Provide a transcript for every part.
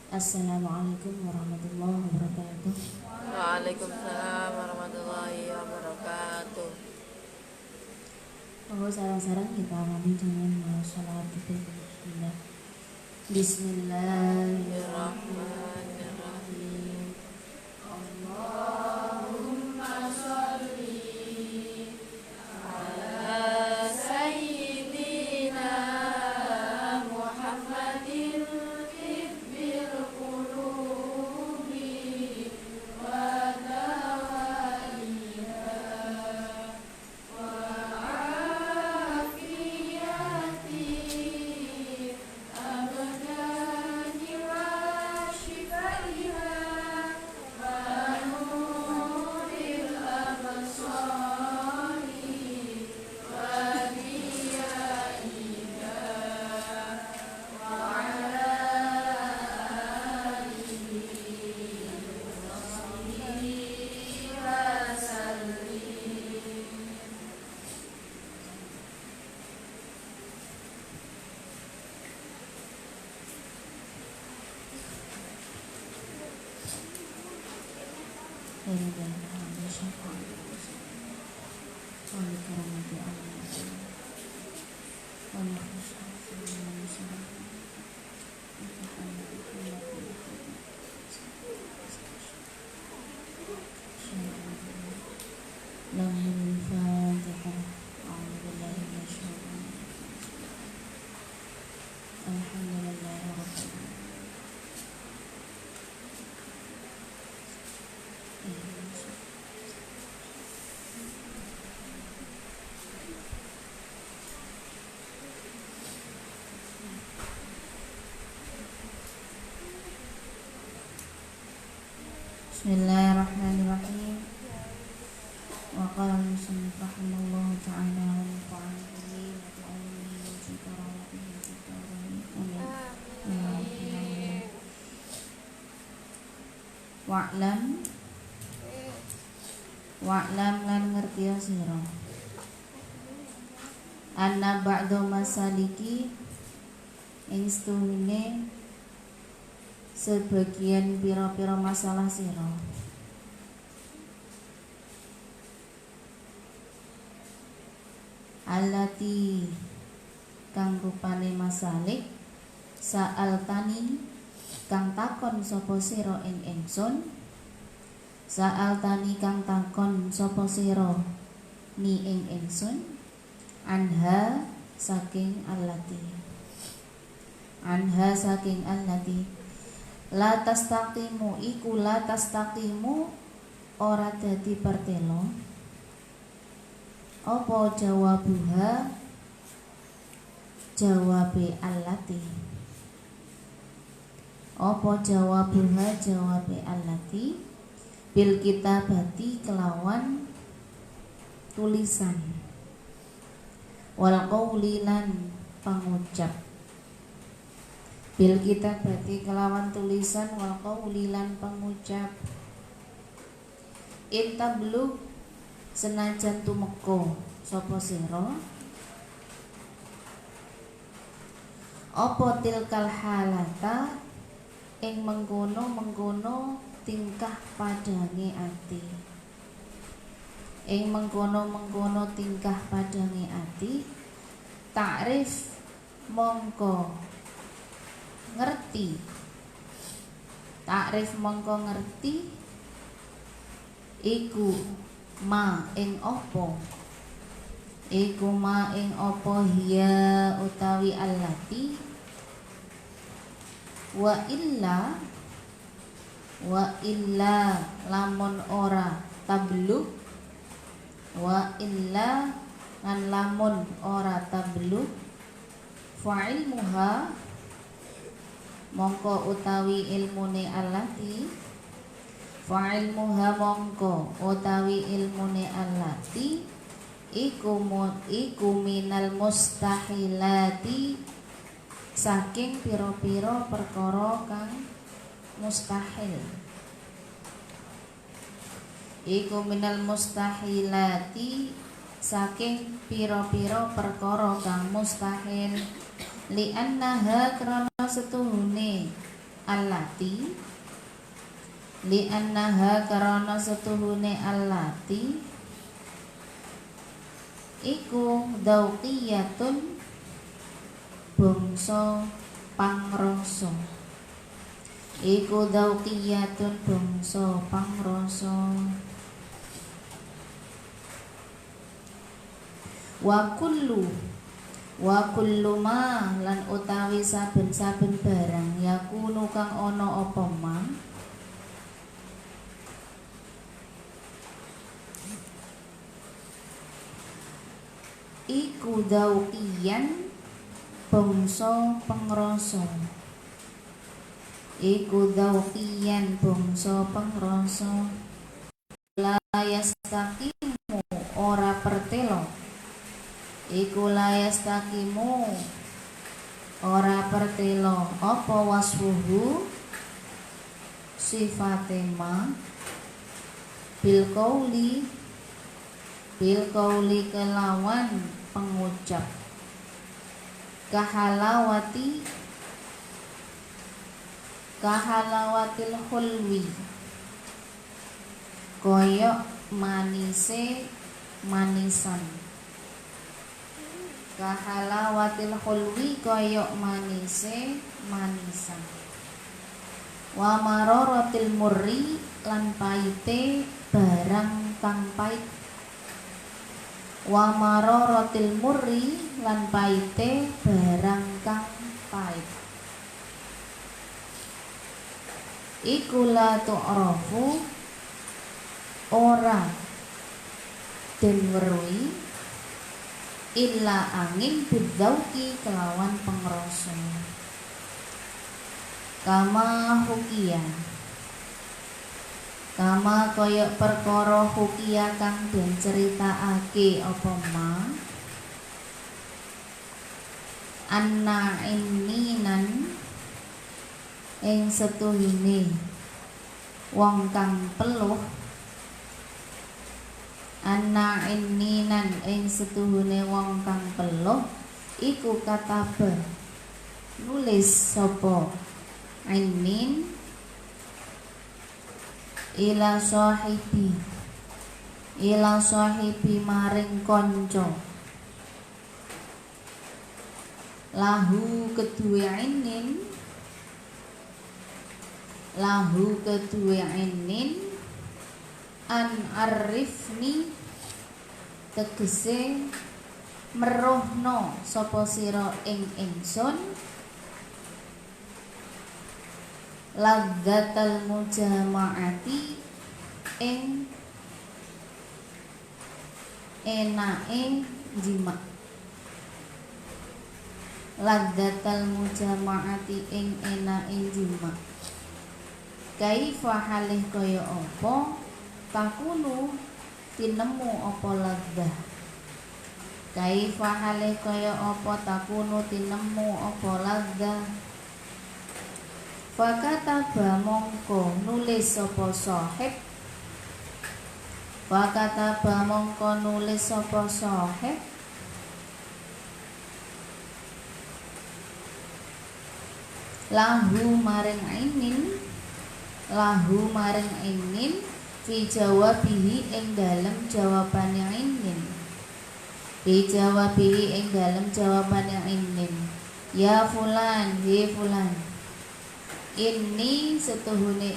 Assalamualaikum warahmatullahi wabarakatuh. Waalaikumsalam warahmatullahi wabarakatuh. Monggo sarang-sarang kita ngabdi jangan mau sholat kita bismillah. Bismillahirrahmanirrahim. Allahumma sholli ala sayyidina Muhammadin tibbil qulubi wa dawaiha wa afiyati abdani wa shifaiha wa nuril absari wa diyaiha wa ala alihi wa sahbihi wa sallim. Lahul Fatihah. A'udzubillahi minasyaitonir rajim. Alhamdulillahi rabbil alamin. Bismillahirrahmanirrahim. Wa qala musannif rahimahullahu ta'ala wa nafa'ana bihi wa bi'ilmihi wa zikrarihi wa zikrarihi. Amin. Ya rabbal alamin. Wa'lam lan ngerti sira anna ba'da masaliki ing setuhune sebagian pira-pira masalah sira allati kang rupane masalik sa'al tani kang takon sapa sira ing ingsun sa'al tani kang takon sapa sira ni ing ingsun anha saking allati la tastaqimu iku la tastaqimu ora dadi pertelo apa jawabuha jawabe allati apa jawabuha jawabe allati bil kitabati kelawan tulisan wal qauli lan pangucap bil kitabati kelawan tulisan wal qauli lan pangucap intablu senajan tumeka sapa sira apa tilkal halata ing mengkono tingkah padange ati ing mengkono tingkah padange ati takrif mongko ngerti iku ma ing apa hiya utawi allati wa illa lamun ora tablug wa illa lan lamun ora tablug fa'il muha mongko utawi ilmune allati fa'il muha mongko utawi ilmune allati iku minal mustahilati saking pira-pira perkara kang mustahil iku minal mustahilati saking pira-pira perkara kang mustahil li annaha krana setuhune allati li annaha karana setuhune allati iku dauqiyatun bangsa pangrasa iku dauqiyatun bangsa pangrasa wa kullu ma lan utawi saben-saben barang yakunu kang ana apa ma iku dauqiyan bangsa pangrasa iku dauqiyan bangsa pangrasa la yastaqimu ora pertelo iku la yastaqimu ora pertelo apa wasfuhu sifate ma bil qauli kelawan pengucap kahalawatil khulwi koyok manisan kahalawatil khulwi koyok manisan wa mararatil murri lan paite barang kang pait wa mararatil murri lan paite barang kang pait iku la tu'rafu ora den weruhi illa angin bidzauqi kelawan pengrasa kama hukia kama koyok perkara hukia kang den ceritakake apa ma anna inninan ing setuhine wong kang peluh anna inninan ing setuhune wong kang peluh iku kataba nulis sapa innin ila sahibi maring kanca lahu kedue innin an arifni tegese meruhno sapa sira ing ingsun ladzatal mujama'ati ing enake jima ladzatal mujama'ati ing enake jima kaifa halih kaya apa takunu tinemu apa ladzah kaifa halih kaya apa takunu tinemu apa ladzah fakataba mongko nulis sapa sahib fakataba mongko nulis sapa sahib lahu maring inin fi jawabihi ing dalem jawabane inin fi jawabihi ing dalem jawabane inin ya fulan he fulan inni setuhune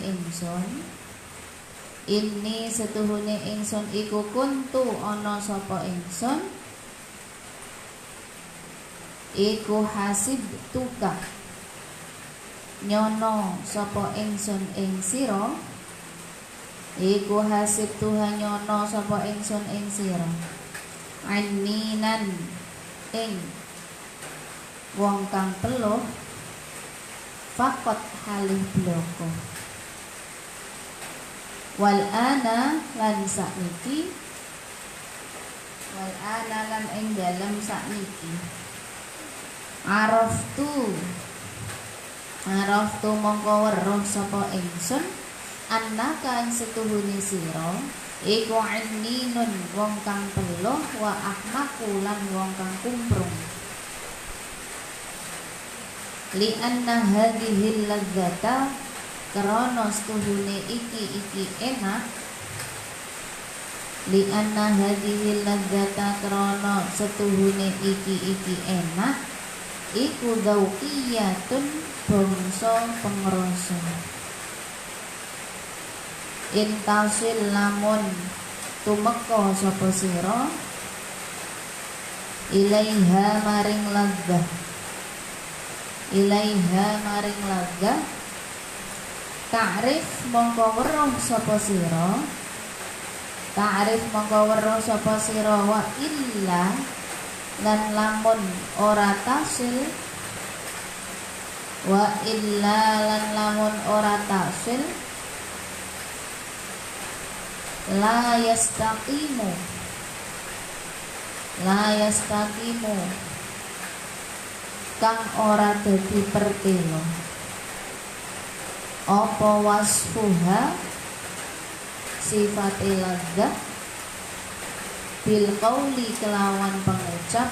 ingsun iku kuntu ana sapa ingsun iku hasib tuka nyono sapa ingsun ing sira iku hasib Tuhan nyono sapa ingsun ing sira anninan ing wong kang peluh fakot halih bloko wal ana lan ing dalem sakniki araftu mongko weruh sapa ingsun annaka ing setuhune sira iku anninun wong kang peluh wa ahmaku lan wong kang kumprung li anna hadhil ladzata krana stuhune iki enak, li anna hadhil ladzata krana setuhune iki enak iku dzauqiyatun bangsa pengrasa. Intasil lamun tumeka sapa sira ilaiha maring ladzah, ilaiha maring ladzah ta'rif mongko weruh sapa sira, ta'rif mongko weruh sapa sira wa illa lan lamun ora tasil, wa illa lan lamun ora tasil la yastaqimu, la yastaqimu kang ora dadi pertelo apa wasfuha sifate ladzah bil qauli kelawan pengucap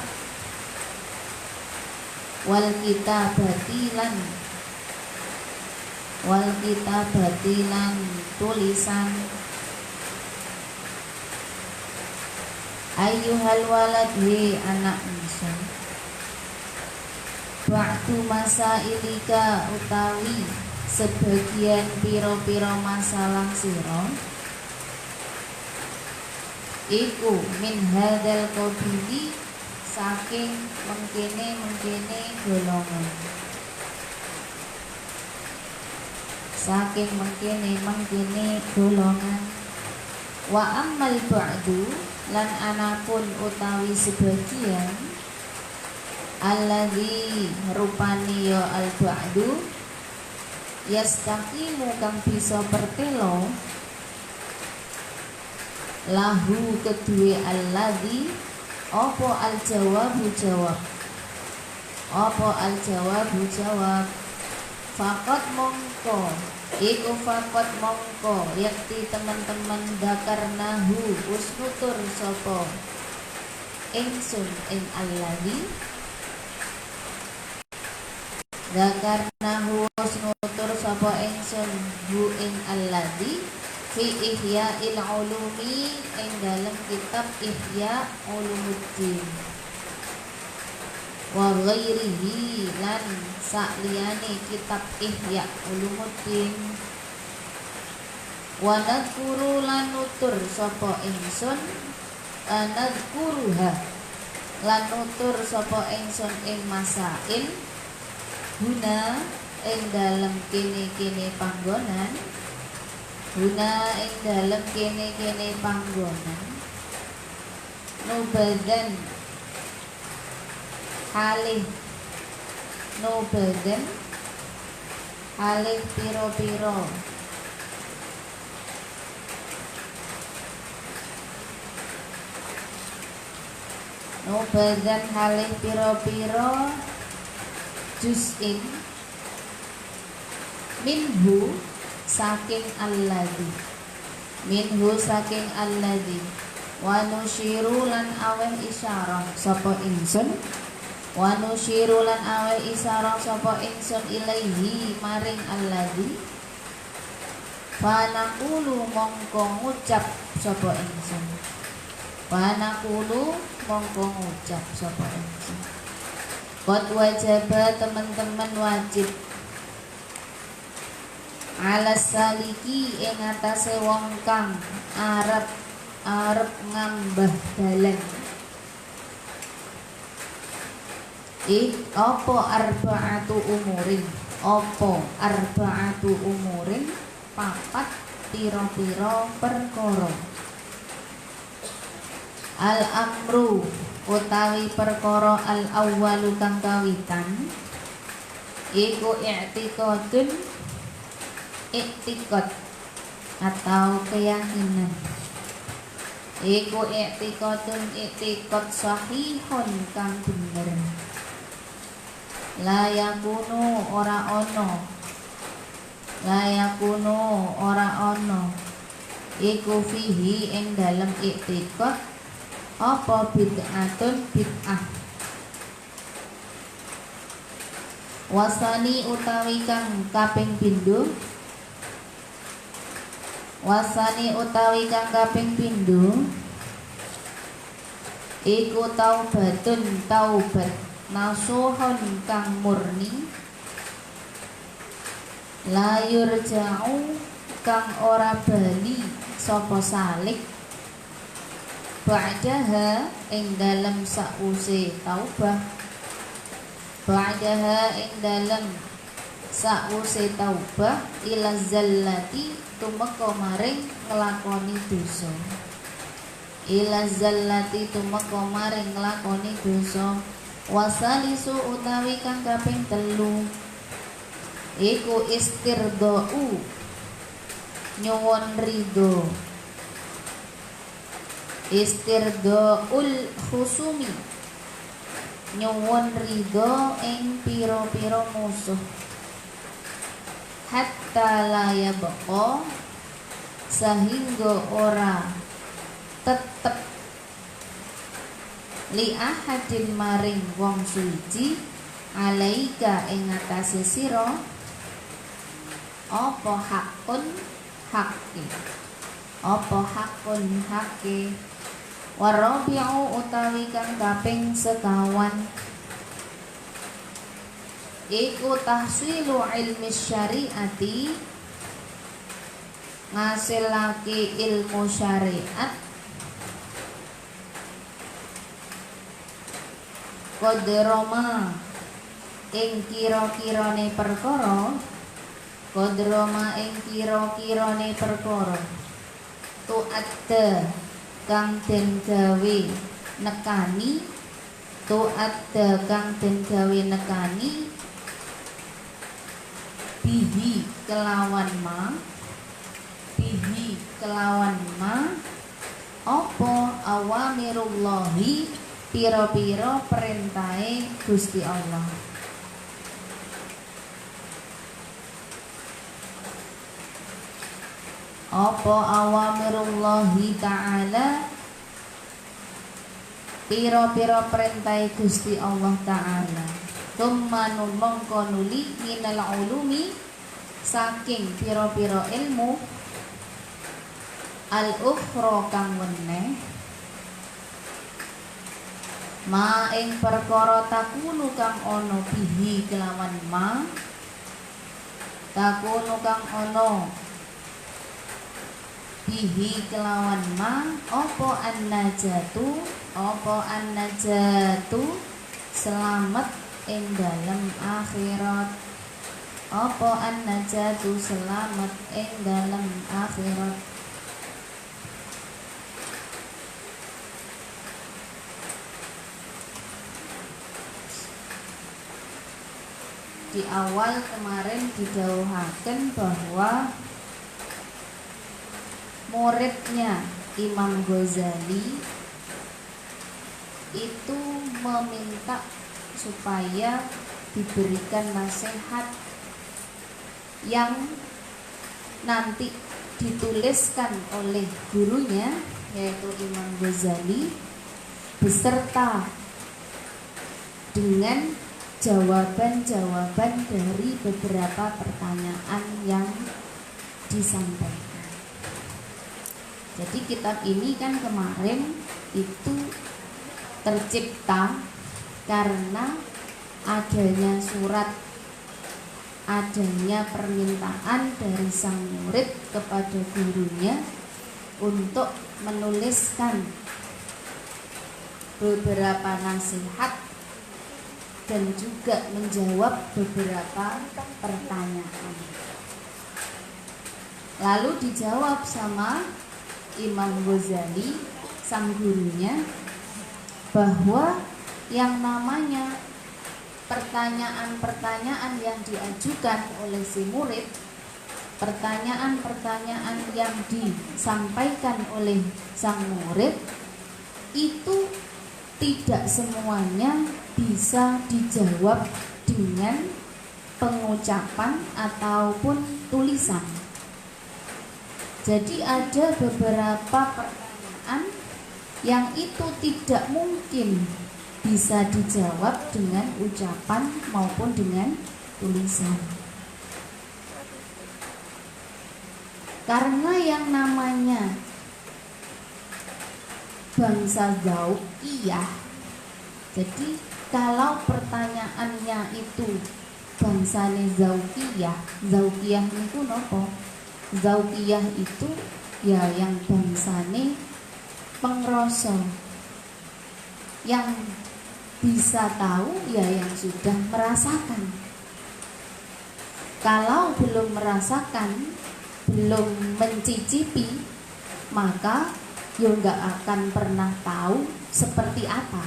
wal kitabatilan, wal kitabatilan tulisan. Ayyuhal walad he anak ingsun, waktu masa ilika utawi sebagian piro-piro masalah siro iku min hadal qabili saking mengkene golongan, saking mengkene golongan. Wa ammal ba'du lan anapun utawi sebagian alladzi rupani ya al ba'du yastaqimu kang bisa pertelo lahu kedue alladzi apa al jawabu jawab, apa al jawabu jawab faqat mongko iku faqat mongko yakti teman-teman dakarnahu usnutur sapa ingsun ing alladzi dakarnahu usnutur sapa ingsun hu ing alladzi fi ihya'il ulumi ing dalam kitab Ihya Ulumuddin wa ghairihi lan sakliyane kitab Ihya Ulumuddin wa nadhkuru lan nutur sapa ingsun nadhkuruha lan nutur sapa ingsun ing masail guna ing dalem kene-kene panggonan, guna ing dalem kene-kene panggonan nubadan halih, nubadan halih piro-piro nubadan halih piro-piro juz'in minhu saking alladzi, minhu saking alladzi wa nusyiru lan aweh isyarah sapa ingsun, wa nusyiru lan aweh isyarah sapa ingsun ilaihi maring alladzi fa naqulu mongko ngucap sapa ingsun, fa naqulu mongko ngucap sapa ingsun qad wajaba teman-teman wajib ala saliki ing atase wong kang arep ngambah dalan apa arba'atu umurin, apa arba'atu umurin papat pira-pira perkara al amru utawi perkara al awwalu kang kawitan iku i'tiqadun, i'tiqad atau keyakinan iku i'tiqadun, i'tiqad sahihun kang bener la yakunu ora ono, la yakunu ora ono iku fihi ing dalem i'tiqad apa bid'atun bid'ah Wasani utawi kang kaping pindho. Wasani utawi kang kaping pindho iku taubatun taubat nasuhun kang murni la yurja'u kang ora bali sapa salik ba'daha ing dalem sause taubah ba'daha ing dalem sause taubah ila zallati tumeka maring nglakoni dosa ila zallati tumeka maring nglakoni dosa wasalisu utawi kang kaping telu iku istirdau nyuwun ridho istirdaul khusumi nyuwun ridho ing pira-pira musuh hatta la yabqa sehingga ora tetep li ahadin maring wong suci alaika ing atase sira apa hakun haqqi apa hakun haqqi warabi'u utawi kang kaping sekawan iku tahsilu ilmi syariati ngasilake ilmu syariat kodroma ing kira-kirane perkara kodroma ing kira-kirane perkara tu'adda kang den gawe nekani tu'adda kang den gawe nekani bihi kelawan ma bihi kelawan ma apa awamirullahi pira-pira perintahe Gusti Allah apa awamirullahi ta'ala pira-pira perintahe Gusti Allah ta'ala tummanun mongko nuli minal ulumi saking pira-pira ilmu al-ukhra kang weneh ma ing perkara takunu kang ana bihi kelawan ma takunu kang ana bihi kelawan ma apa an-najatu selamat ing dalem akhirat apa an-najatu selamat ing dalem akhirat di awal kemarin didhawuhaken bahwa muridnya Imam Ghazali itu meminta supaya diberikan nasihat yang nanti dituliskan oleh gurunya yaitu Imam Ghazali beserta dengan jawaban-jawaban dari beberapa pertanyaan yang disampaikan. Jadi kitab ini kan kemarin itu tercipta karena adanya surat, adanya permintaan dari sang murid kepada gurunya untuk menuliskan beberapa nasihat dan juga menjawab beberapa pertanyaan. Lalu dijawab sama Imam Ghazali, sang gurunya, bahwa yang namanya pertanyaan-pertanyaan yang diajukan oleh si murid, pertanyaan-pertanyaan yang disampaikan oleh sang murid itu tidak semuanya bisa dijawab dengan pengucapan ataupun tulisan. Jadi ada beberapa pertanyaan yang itu tidak mungkin bisa dijawab dengan ucapan maupun dengan tulisan. Karena yang namanya bangsa Zaukiyah, jadi kalau pertanyaannya itu bangsane Zaukiyah, Zaukiyah itu nopo? Zaukiyah itu ya yang bangsane pengrasa, yang bisa tahu ya yang sudah merasakan. Kalau belum merasakan, belum mencicipi, maka ya nggak akan pernah tahu seperti apa.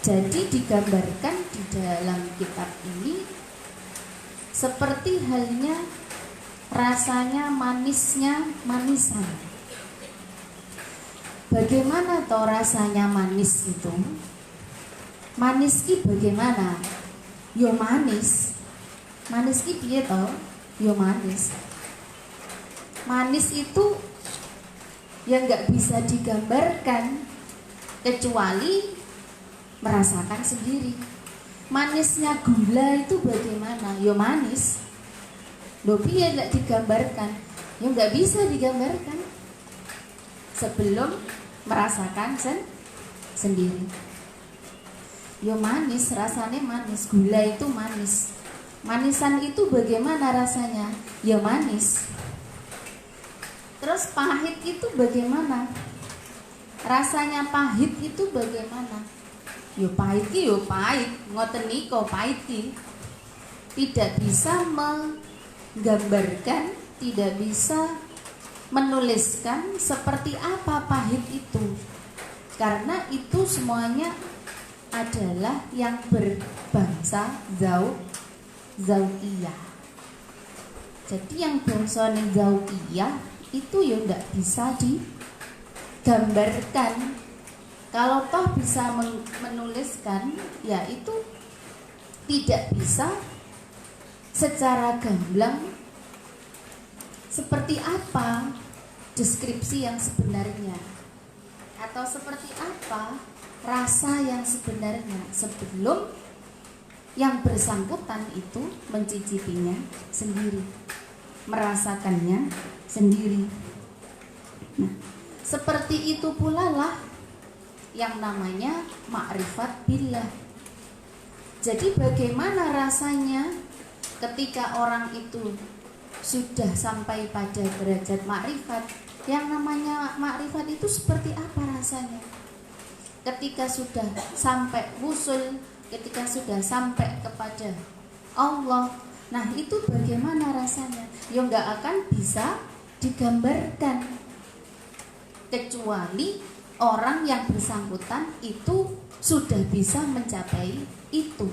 Jadi digambarkan di dalam kitab ini seperti halnya rasanya manisnya manisan. Bagaimana toh rasanya manis itu? Manis ki bagaimana? Yo manis. Manis ki piye toh? Yo manis. Manis itu yang nggak bisa digambarkan kecuali merasakan sendiri. Manisnya gula itu bagaimana? Yo manis. Loh piye nggak digambarkan? Yo nggak bisa digambarkan sebelum merasakan sendiri. Yo manis, rasanya manis. Gula itu manis. Manisan itu bagaimana rasanya? Ya manis. Terus pahit itu bagaimana? Rasanya pahit itu bagaimana? Yo pahit ki yo pahit, ngoten nika pahit ki. Tidak bisa menggambarkan, tidak bisa menuliskan seperti apa pahit itu. Karena itu semuanya adalah yang berbangsa Zaukiyah. Jadi yang bangsane Zaukiyah itu ya ndak bisa digambarkan. Kalau toh bisa menuliskan, ya itu tidak bisa secara gamblang seperti apa deskripsi yang sebenarnya, atau seperti apa rasa yang sebenarnya sebelum yang bersangkutan itu mencicipinya sendiri, merasakannya sendiri. Nah, seperti itu pula lah yang namanya ma'rifat billah. Jadi bagaimana rasanya ketika orang itu sudah sampai pada derajat ma'rifat? Yang namanya ma'rifat itu seperti apa rasanya? Ketika sudah sampai wusul, ketika sudah sampai kepada Allah, nah itu bagaimana rasanya? Ya nggak akan bisa digambarkan kecuali orang yang bersangkutan itu sudah bisa mencapai itu,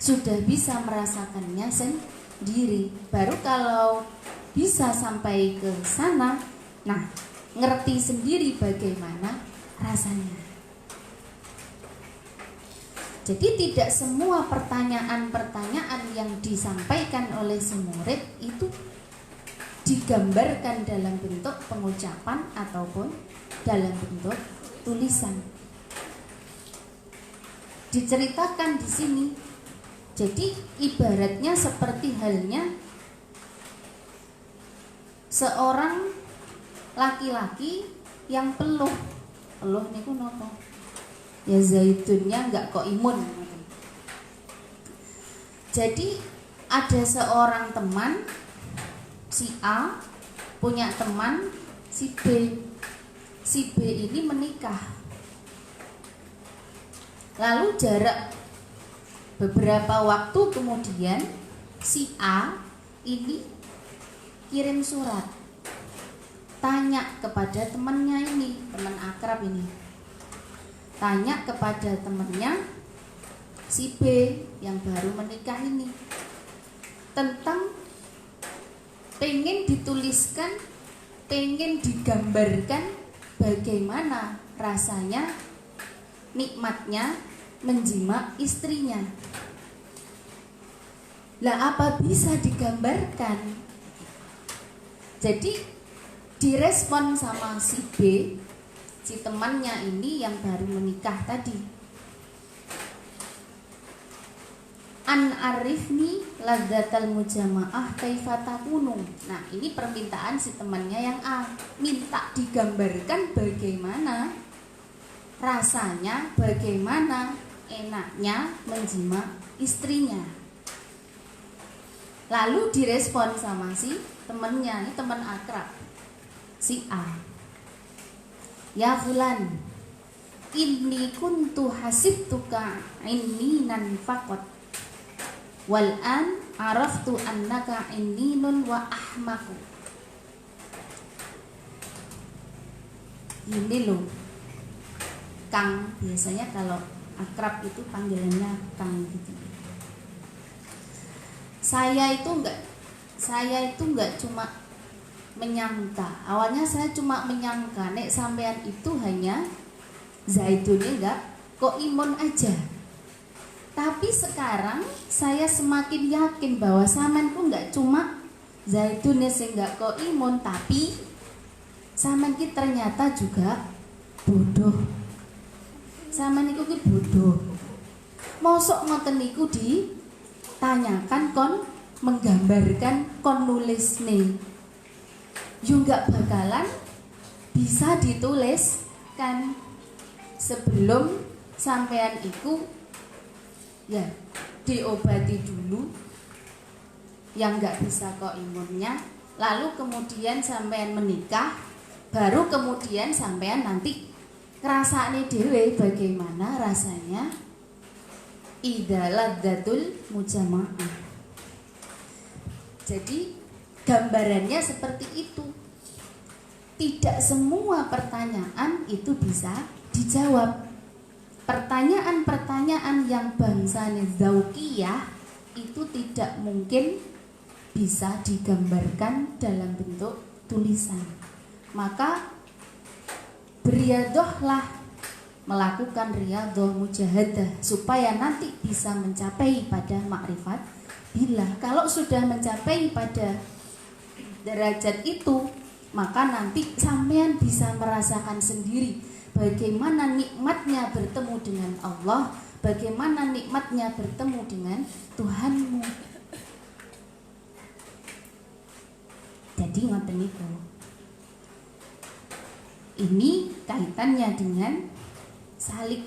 sudah bisa merasakannya sendiri. Baru kalau bisa sampai ke sana, nah ngerti sendiri bagaimana rasanya. Jadi tidak semua pertanyaan-pertanyaan yang disampaikan oleh si murid itu digambarkan dalam bentuk pengucapan ataupun dalam bentuk tulisan. Diceritakan di sini. Jadi ibaratnya seperti halnya seorang laki-laki yang peluh niku nopo? Ya zaitunnya enggak kok imun. Jadi ada seorang teman si A punya teman si B. Si B ini menikah. Lalu jarak beberapa waktu kemudian si A ini kirim surat, tanya kepada temannya ini, teman akrab ini, tanya kepada temannya si B yang baru menikah ini tentang pengen dituliskan, pengen digambarkan bagaimana rasanya nikmatnya menjima istrinya. Lah apa bisa digambarkan? Jadi direspon sama si B, si temannya ini yang baru menikah tadi. An arifni ladzatal mujamaah kaifa takunu. Nah, ini permintaan si temannya yang A, minta digambarkan bagaimana rasanya, bagaimana enaknya menjima istrinya. Lalu direspon sama si temannya, ini teman akrab, si A. Ya fulan, inni kuntu hasibtuka inninan faqat wal an araftu annaka inninun wa ahmaku. Ini loh Kang, biasanya kalau akrab itu panggilannya Kang gitu. Saya itu enggak cuma menyangka. Awalnya saya cuma menyangka nek sampean itu hanya Zaidunnya enggak kok imun aja. Tapi sekarang saya semakin yakin bahwa sampean ku enggak cuma Zaidunnya sing enggak kok imun, tapi sampean ki ternyata juga bodoh. Sampean niku ki bodoh. Mosok ngoten niku ditanyakan kon menggambarkan kon nulis nih. Yo enggak bakalan bisa dituliskan sebelum sampean iku ya diobati dulu yang enggak bisa kok imunnya, lalu kemudian sampean menikah, baru kemudian sampean nanti ngrasakne dhewe bagaimana rasanya idza ladzatul mujamaah. Jadi gambarannya seperti itu. Tidak semua pertanyaan itu bisa dijawab. Pertanyaan-pertanyaan yang bangsane zauqiyah itu tidak mungkin bisa digambarkan dalam bentuk tulisan. Maka beriadohlah, melakukan riyadhah mujahadah supaya nanti bisa mencapai pada makrifat billah. Kalau sudah mencapai pada derajat itu, maka nanti sampean bisa merasakan sendiri bagaimana nikmatnya bertemu dengan Allah, bagaimana nikmatnya bertemu dengan Tuhanmu. Jadi ngoten niku. Ini kaitannya dengan salik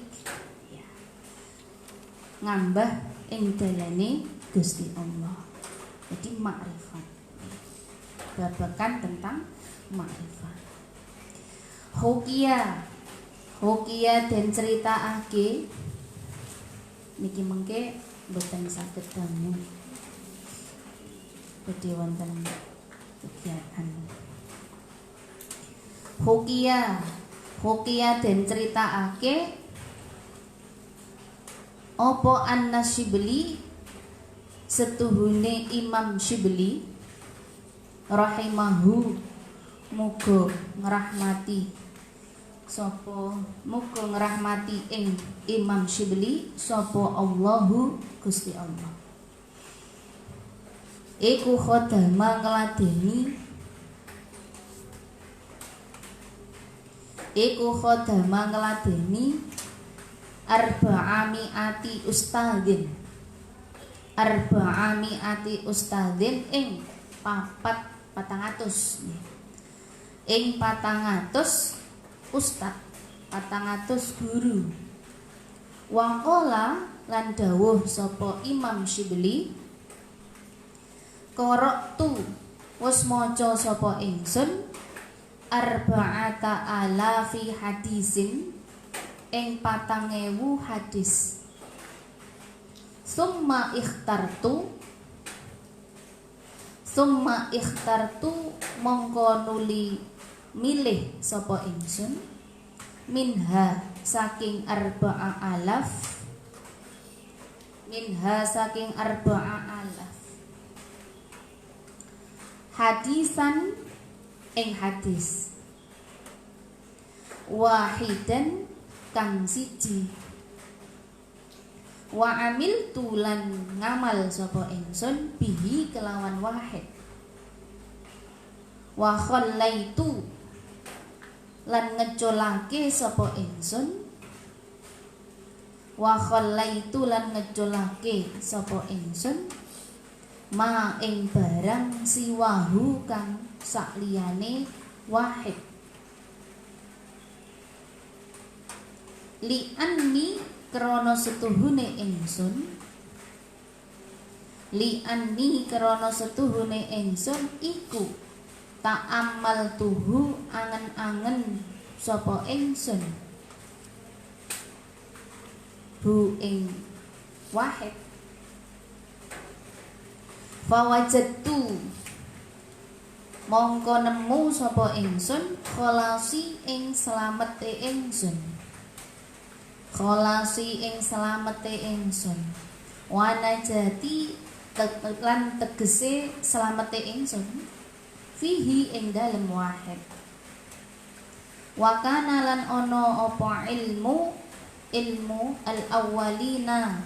ya. Ngambah ing dalane Gusti Allah. Jadi makrifat. Babakan tentang makrifat. Hokia dan ceritaake niki mengke mboten saged dangu. Badhe wonten kegiatan. Hokia dan ceritaake opo An-Nasyibli setuhune Imam Syibli rahimahu muga ngrahmati sapa muga ngrahmati ing Imam Syibli sapa Allahu Gusti Allah. Iku khodama ngladeni arba'amiati ustadzin ing 400 ing 400 ustad 400 guru. Waqala lan dawuh sapa Imam Syibli, qara'tu wis maca sapa ingsun arba'ata alafi hadisin ing 4.000 hadis. Summa ikhtartu mongko nuli milih sapa ingsun minha saking arba'a alaf hadisan ing hadis wahidan kang siji wa amil tulan ngamal sapa ingsun bihi kelawan wahid wa khallaitu lan ngeculake sapa ingsun wa khallaitu lan ngeculake sapa ingsun ma ing barang siwahu kang sakliyane wahid li anni krana setuhune ingsun li anni krana setuhune ingsun iku ta'ammal tuhu angen-angen sapa ingsun hu ing wahid fawajadtu mongko nemu sapa ingsun kholasi ing slamete ingsun kholasi ing slamete ingsun wana jati lan tegese slamete ingsun fihi ing dalem wahid wa kana lan ana apa ilmu al-awwalina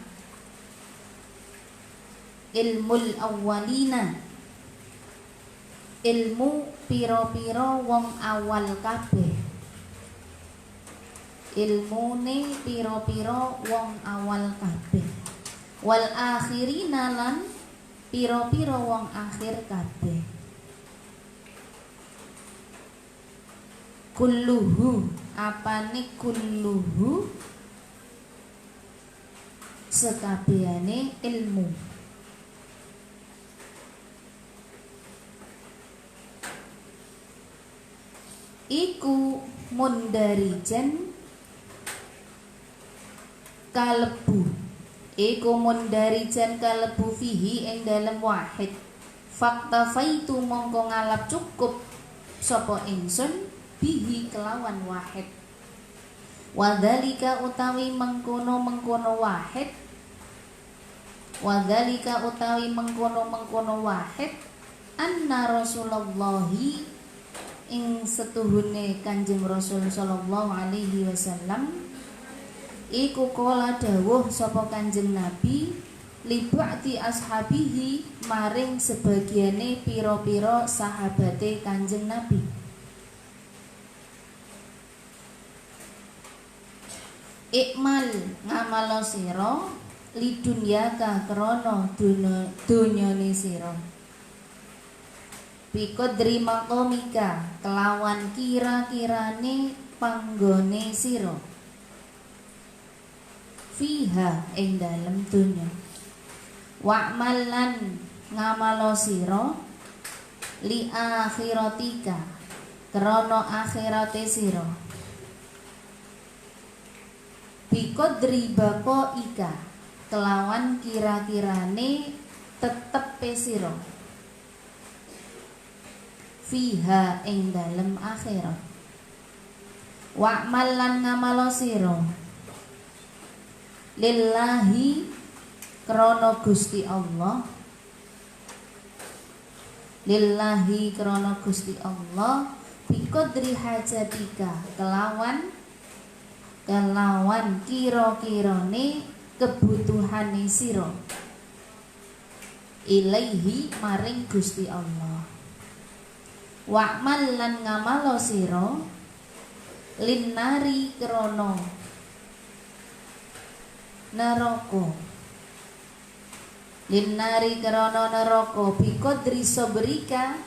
ilmul awwalina ilmu pira-pira wong awal kabeh ilmune pira-pira wong awal kabeh wal akhirina lan pira-pira wong akhir kabeh kulluhu apane kulluhu sekabehane ilmu iku mundarijan kalebu iku mundarijan kalebu fihi ing dalem wahid fakta faitu mongko ngalap cukup sapa ingsun bihi kelawan wahid wadzalika utawi mengkono wahid wadzalika utawi mengkono wahid anna rasulullahi ing setuhune Kanjeng Rasul sallallahu alaihi wasallam iku kala dawuh sapa Kanjeng Nabi li ba'di ashabihi maring sebagiane pira-pira sahabate Kanjeng Nabi ikmal ngamalo sira lidunyaka krana dunyane sira biqadri maqamika kelawan kira-kirane panggone sira fiha ing dalem dunya wa'mal lan ngamalo sira li akhiratika krana akhirate sira biqadri baqaika kelawan kira-kirane tetepe sira fiha ing dalem akhirat wa'mal lan ngamalo sira lillahi krana Gusti Allah lillahi krana Gusti Allah biqadri hajatika kelawan kira-kirane kebutuhane sira ilaihi maring Gusti Allah wa'mal lan ngamalo sira linnari krana neraka linnari krana neraka biqadri sabrika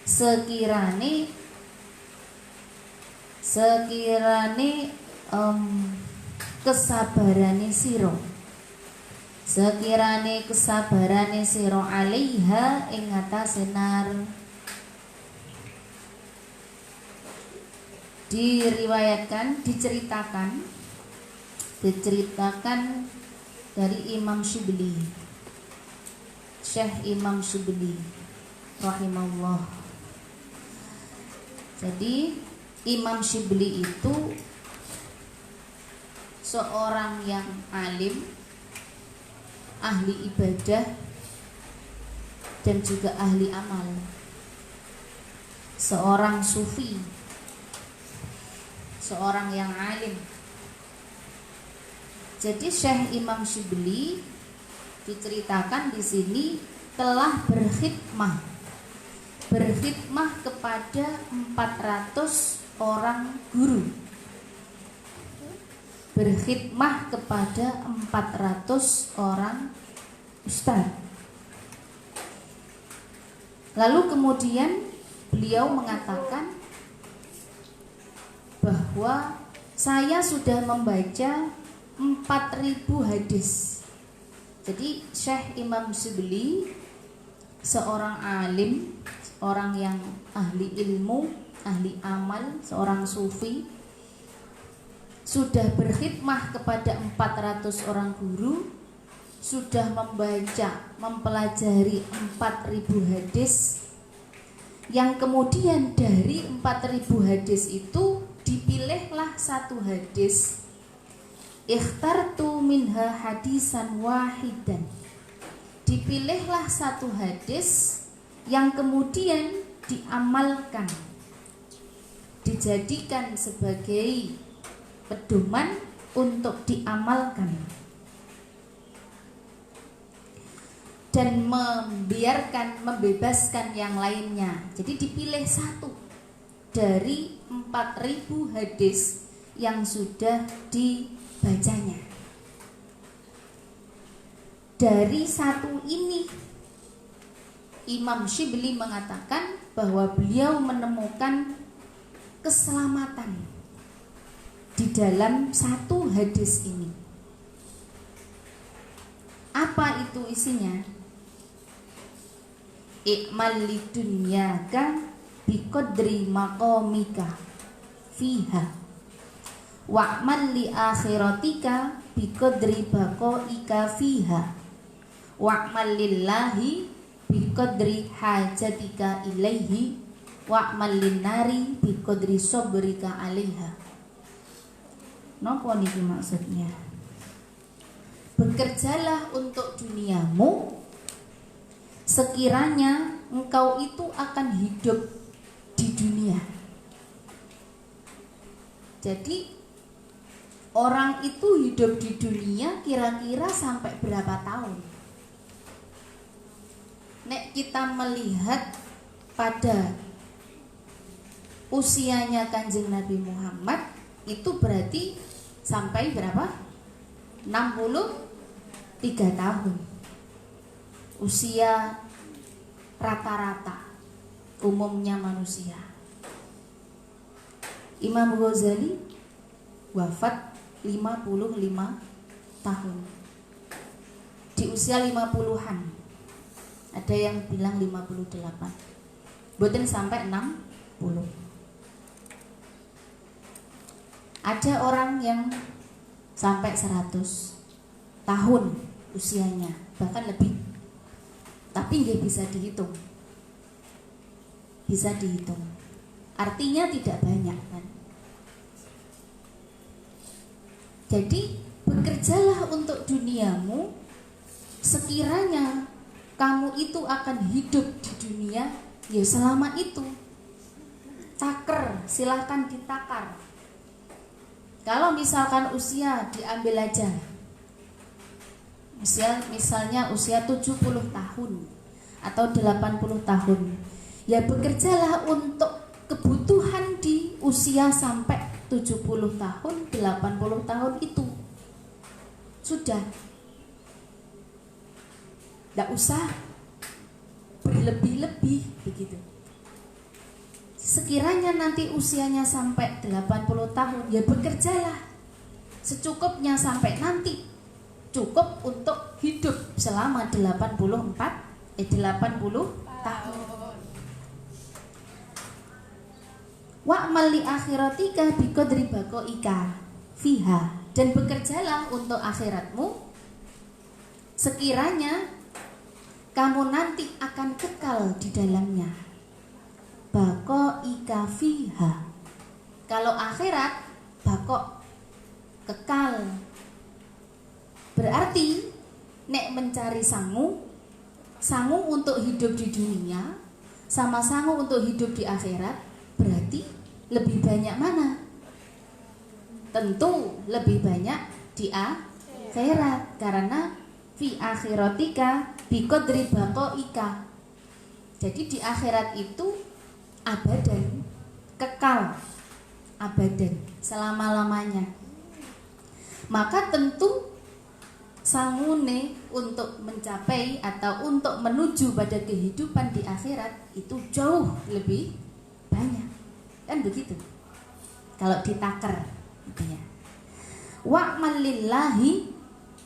sekirane kesabarane sira sekirane kesabarane sira alaiha ing atase nar diceritakan dari Imam Syibli Syekh Imam Syibli rahimahullah. Jadi Imam Syibli itu seorang yang alim, ahli ibadah dan juga ahli amal, seorang sufi, seorang yang alim. Jadi Syekh Imam Syibli diceritakan di sini telah berkhidmah kepada 400 orang guru. berkhidmah kepada 400 orang ustadz. Lalu kemudian beliau mengatakan bahwa saya sudah membaca 4.000 hadis. Jadi Syekh Imam Syibli, seorang alim, orang yang ahli ilmu, ahli amal, seorang sufi, sudah berkhidmah kepada 400 orang guru, sudah membaca, mempelajari 4.000 hadis, yang kemudian dari 4.000 hadis itu dipilihlah satu hadis. Ikhtartu minha hadisan wahidan. Dipilihlah satu hadis yang kemudian diamalkan, dijadikan sebagai pedoman untuk diamalkan, dan membebaskan yang lainnya. Jadi dipilih satu dari 4.000 hadis yang sudah dibacanya. Dari satu ini Imam Syibli mengatakan bahwa beliau menemukan keselamatan di dalam satu hadis ini. Apa itu isinya? I'mal lidunyaka biqadri maqamika fiha wa'mal li akhiratika biqadri baqaika fiha wa'mal lillahi biqadri hajatika ilaihi wa'mal linnari biqadri sabrika alaiha. Napa niki maksudnya? Bekerjalah untuk duniamu sekiranya engkau itu akan hidup di dunia. Jadi orang itu hidup di dunia kira-kira sampai berapa tahun? Nek kita melihat pada usianya Kanjeng Nabi Muhammad, itu berarti sampai berapa? 63 tahun. Usia rata-rata umumnya manusia. Imam Ghazali wafat 55 tahun. Di usia 50-an. Ada yang bilang 58. Boten sampai 60. Ada orang yang sampai 100 tahun usianya, bahkan lebih. Tapi nggak bisa dihitung. Bisa dihitung. Artinya tidak banyak kan. Jadi bekerjalah untuk duniamu sekiranya kamu itu akan hidup di dunia ya selama itu. Taker, silahkan ditakar. Kalau misalkan usia diambil aja, misalnya usia 70 tahun atau 80 tahun, ya bekerjalah untuk kebutuhan di usia sampai 70 tahun, 80 tahun itu. Sudah, tidak usah berlebih-lebih begitu. Sekiranya nanti usianya sampai 80 tahun, ya bekerjalah secukupnya sampai nanti cukup untuk hidup selama 80 tahun. Wa'mal li akhiratika biqadri baqaika fiha, dan bekerjalah untuk akhiratmu sekiranya kamu nanti akan kekal di dalamnya. Baqaika fiha. Kalau akhirat baqo, kekal. Berarti nek mencari sangu untuk hidup di dunia sama sangu untuk hidup di akhirat, berarti lebih banyak mana? Tentu lebih banyak di akhirat, karena fi akhiratika biqadri baqaika. Jadi di akhirat itu abadan, kekal, abadan, selama-lamanya. Maka tentu sangune untuk mencapai atau untuk menuju pada kehidupan di akhirat itu jauh lebih banyak. Kan begitu. Kalau ditaker gitu ya. Wa'mal lillahi,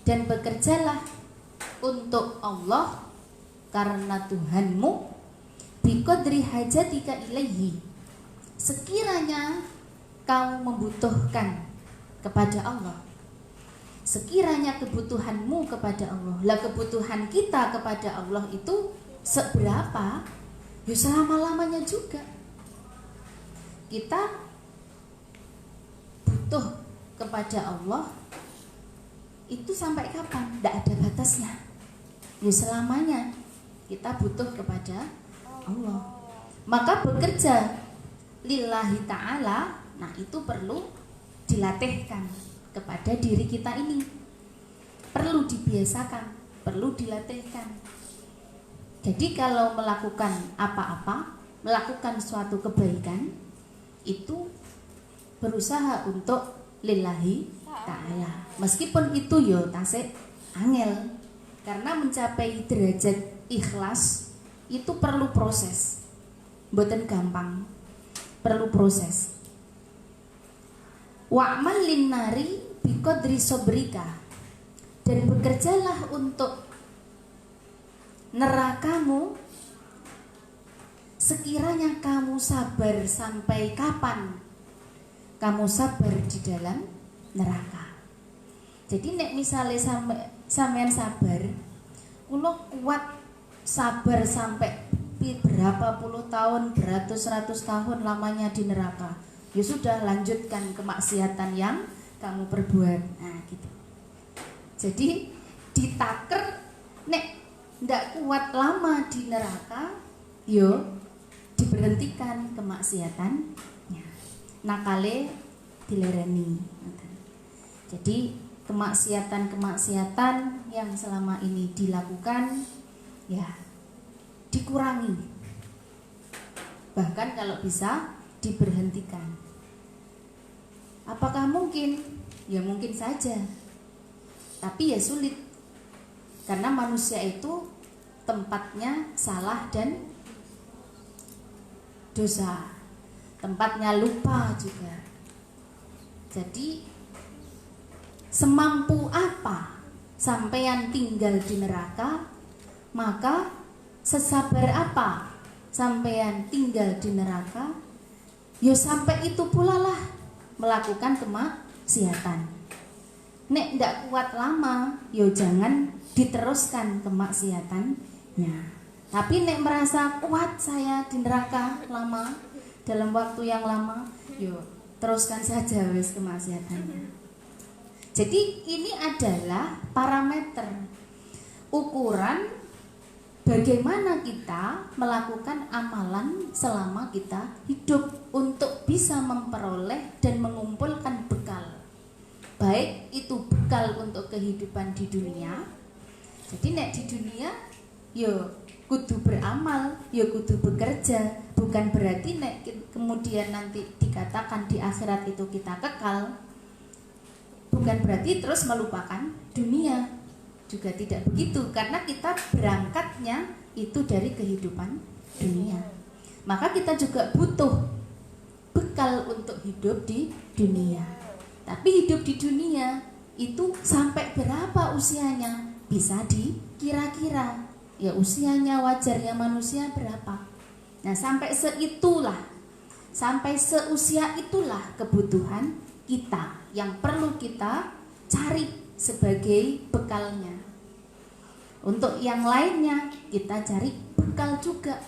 dan bekerjalah untuk Allah karena Tuhanmu, biqadri hajatika ilaihi, sekiranya kau membutuhkan kepada Allah, sekiranya kebutuhanmu kepada Allah. Lah kebutuhan kita kepada Allah itu seberapa? Ya selama-lamanya juga. Kita butuh kepada Allah itu sampai kapan? Tidak ada batasnya. Ya selamanya kita butuh kepada Allah. Maka bekerja lillahi ta'ala, nah itu perlu dilatihkan kepada diri kita ini. Perlu dibiasakan, perlu dilatihkan. Jadi kalau melakukan apa-apa, melakukan suatu kebaikan, itu berusaha untuk lillahi ta'ala. Meskipun itu yo tasik angel, karena mencapai derajat ikhlas itu perlu proses, mboten gampang, perlu proses. Wa'mal linnari biqadri sabrika, dan bekerjalah untuk nerakamu sekiranya kamu sabar. Sampai kapan kamu sabar di dalam neraka? Jadi nek misalnya sampean sabar, kulo kuat sabar sampai berapa puluh tahun, beratus-ratus tahun lamanya di neraka, ya sudah, lanjutkan kemaksiatan yang kamu perbuat. Nah gitu. Jadi ditaker, nek ndak kuat lama di neraka, yo diberhentikan kemaksiatannya, nakale dilereni. Jadi kemaksiatan yang selama ini dilakukan ya dikurangi, bahkan kalau bisa diberhentikan. Apakah mungkin? Ya mungkin saja, tapi ya sulit, karena manusia itu tempatnya salah dan dosa, tempatnya lupa juga. Jadi semampu apa sampeyan tinggal di neraka, maka sesabar apa sampeyan tinggal di neraka, ya sampai itu pula lah melakukan kemaksiatan. Nek ndak kuat lama, yo jangan diteruskan kemaksiatannya. Tapi nek merasa kuat saya di neraka lama, dalam waktu yang lama, yo teruskan saja wis kemaksiatannya. Jadi ini adalah parameter ukuran bagaimana kita melakukan amalan selama kita hidup untuk bisa memperoleh dan mengumpulkan bekal. Baik itu bekal untuk kehidupan di dunia. Jadi nek di dunia yo kudu beramal, yo kudu bekerja. Bukan berarti nek kemudian nanti dikatakan di akhirat itu kita kekal, bukan berarti terus melupakan dunia. Juga tidak begitu, karena kita berangkatnya itu dari kehidupan dunia. Maka kita juga butuh bekal untuk hidup di dunia. Tapi hidup di dunia itu sampai berapa usianya? Bisa dikira-kira. Ya usianya wajarnya manusia berapa? Nah sampai seitulah, sampai seusia itulah kebutuhan kita yang perlu kita cari sebagai bekalnya. Untuk yang lainnya kita cari bekal juga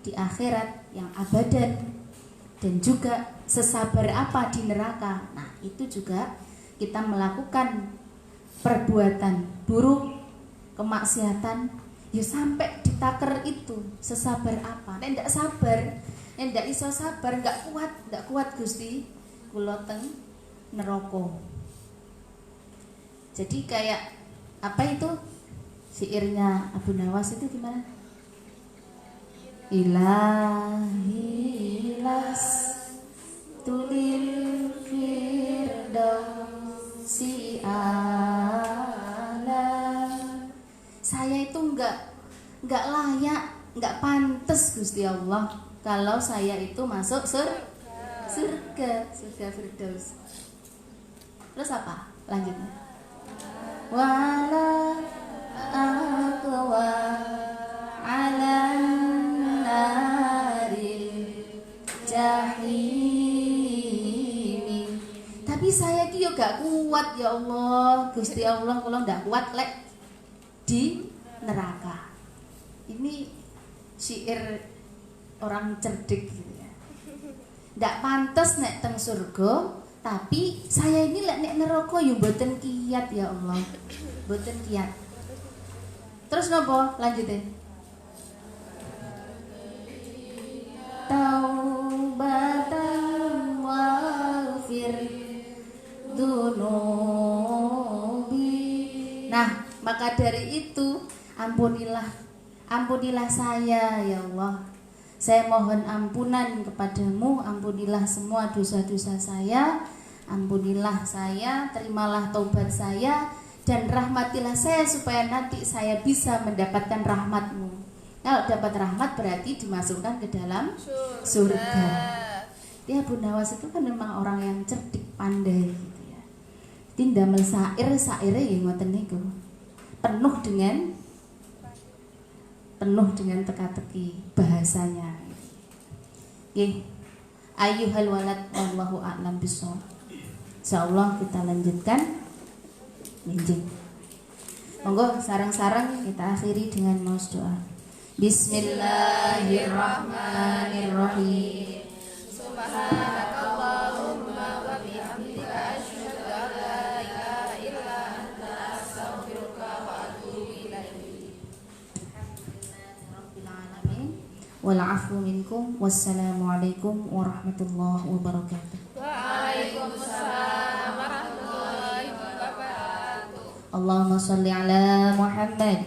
di akhirat yang abadan, dan juga sesabar apa di neraka. Nah itu juga kita melakukan perbuatan buruk, kemaksiatan, ya sampai ditaker itu sesabar apa. Nek ndak sabar, nek ndak iso sabar, ndak kuat Gusti kula teng neraka. Jadi kayak apa itu syairnya Abu Nawas itu gimana? Ilahi las tulil firdausi Saya itu enggak layak, enggak pantas Gusti Allah kalau saya itu masuk surga Firdaus. Terus apa? Lanjutnya. Wala aqwa ala naril jahim. Tapi saya ki yo gak kuat ya Allah. Gusti Allah kula ndak kuat lek di neraka. Ini syair orang cerdik gitu ya. Ndak pantas nek teng surga, tapi saya ini lek nek neraka yo mboten kiat ya Allah. Mboten kiat. Terus nopo lanjutin? Taubatan waghfir dunubi. Nah, maka dari itu ampunilah saya ya Allah. Saya mohon ampunan kepadamu, ampunilah semua dosa-dosa saya, ampunilah saya, terimalah taubat saya, dan rahmatilah saya supaya nanti saya bisa mendapatkan rahmatmu. Kalau dapat rahmat berarti dimasukkan ke dalam surga. Ya, Abu Nawas itu kan memang orang yang cerdik, pandai gitu ya. Tindamel saire yang ngoten niku. Penuh dengan teka-teki bahasanya. Nggih. Ayyuhal walad wallahu a'lam bishawab. Insyaallah kita lanjutkan minjing. Monggo sarang-sarang kita akhiri dengan maos doa. Bismillahirrahmanirrahim. Subhanakallahumma wa bihamdika asyhadu an la ilaha illa anta astaghfiruka wa atubu ilaik. Alhamdulillahirabbil alamin. Wal 'afwu minkum. Wassalamualaikum warahmatullahi wabarakatuh. Waalaikumsalam warahmatullahi wabarakatuh. Allahumma shalli ala Muhammad.